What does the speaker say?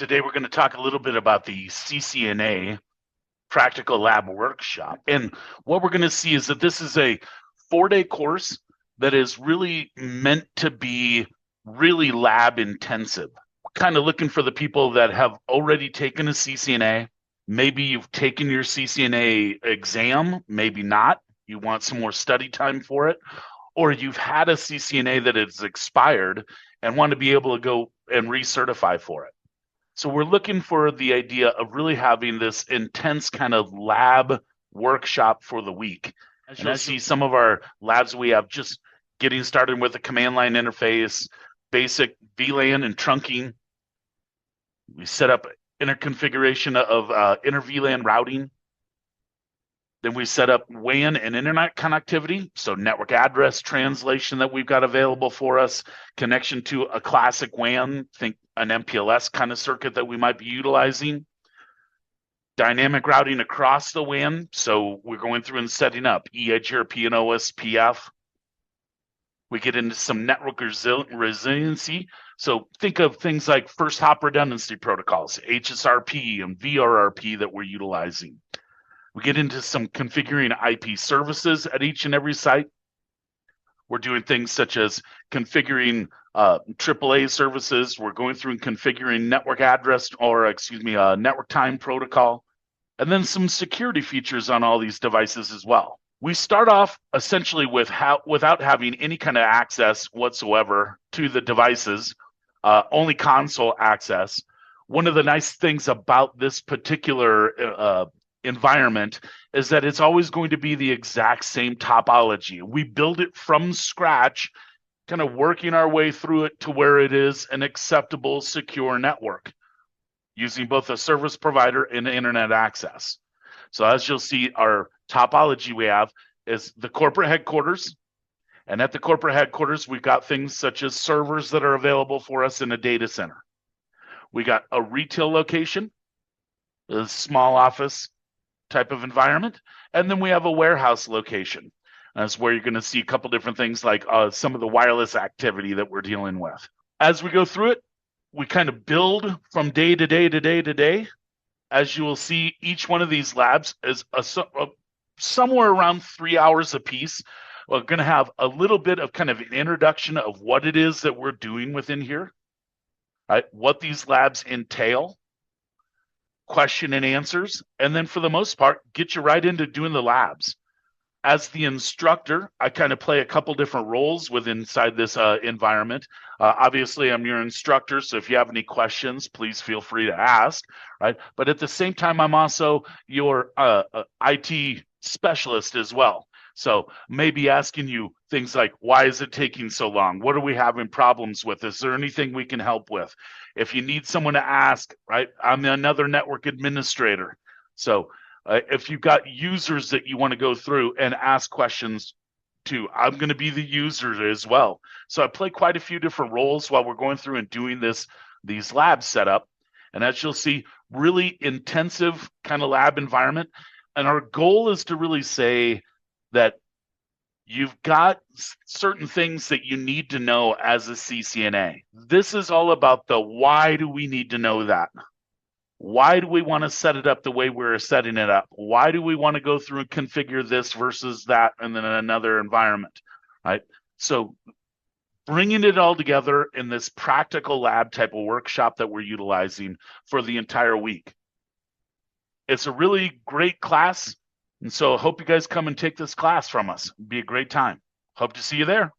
Today we're going to talk a little bit about the CCNA Practical Lab Workshop. And what we're going to see is that this is a 4-day course that is really meant to be really lab intensive. We're kind of looking for the people that have already taken a CCNA. Maybe you've taken your CCNA exam, maybe not. You want some more study time for it. Or you've had a CCNA that has expired and want to be able to go and recertify for it. So we're looking for the idea of really having this intense kind of lab workshop for the week. As you'll see, some of our labs we have just getting started with a command line interface, basic VLAN and trunking. We set up interconfiguration of inter VLAN routing. Then we set up WAN and internet connectivity, so network address translation that we've got available for us, connection to a classic WAN, think an MPLS kind of circuit that we might be utilizing, dynamic routing across the WAN, so we're going through and setting up EIGRP and OSPF. We get into some network resiliency, so think of things like first hop redundancy protocols, HSRP and VRRP that we're utilizing. We get into some configuring IP services at each and every site. We're doing things such as configuring AAA services. We're going through and configuring network address or, network time protocol, and then some security features on all these devices as well. We start off essentially without having any kind of access whatsoever to the devices, only console access. One of the nice things about this particular environment is that it's always going to be the exact same topology. We build it from scratch, kind of working our way through it to where it is an acceptable, secure network using both a service provider and internet access. So as you'll see, our topology we have is the corporate headquarters. And at the corporate headquarters, we've got things such as servers that are available for us in a data center. We got a retail location, a small office type of environment, and then we have a warehouse location. That's where you're going to see a couple different things like some of the wireless activity that we're dealing with. As we go through it, we kind of build from day to day to day to day. As you will see, each one of these labs is somewhere around 3 hours a piece. We're going to have a little bit of kind of an introduction of what it is that we're doing within here, right? What these labs entail, question and answers, and then for the most part, get you right into doing the labs. As the instructor, I kind of play a couple different roles inside this environment. Obviously, I'm your instructor, so if you have any questions, please feel free to ask, right? But at the same time, I'm also your IT specialist as well. So maybe asking you things like, why is it taking so long? What are we having problems with? Is there anything we can help with? If you need someone to ask, right? I'm another network administrator. So if you've got users that you want to go through and ask questions to, I'm going to be the user as well. So I play quite a few different roles while we're going through and doing these labs set up. And as you'll see, really intensive kind of lab environment. And our goal is to really say that you've got certain things that you need to know as a CCNA. This is all about the why do we need to know that? Why do we want to set it up the way we're setting it up? Why do we want to go through and configure this versus that and then another environment, right? So bringing it all together in this practical lab type of workshop that we're utilizing for the entire week. It's a really great class. And so I hope you guys come and take this class from us. It'd be a great time. Hope to see you there.